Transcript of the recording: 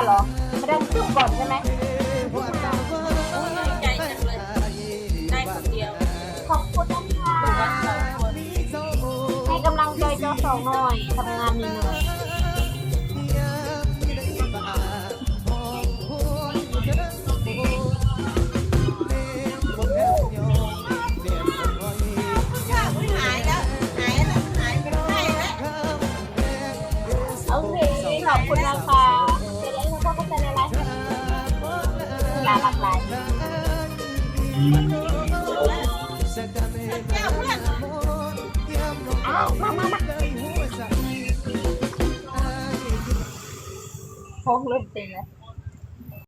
เหรอไม่ได้ขึ้นก่อนใช่ไหมใจจังเลยได้คนเดียวขอบคุณนะคะ บอกว่าสองคน ให้กำลังใจเจ้าสองหน่อยทำงานเหนื่อยหายแล้วหายแล้วหายเป็นไข้แล้ว โอเคขอบคุณนะคะเดี๋ยวเราเข้าใจในไลฟ์หลากหลาย เจ้าเพื่อน อ้าวมาพงเริ่มเต็มแล้ว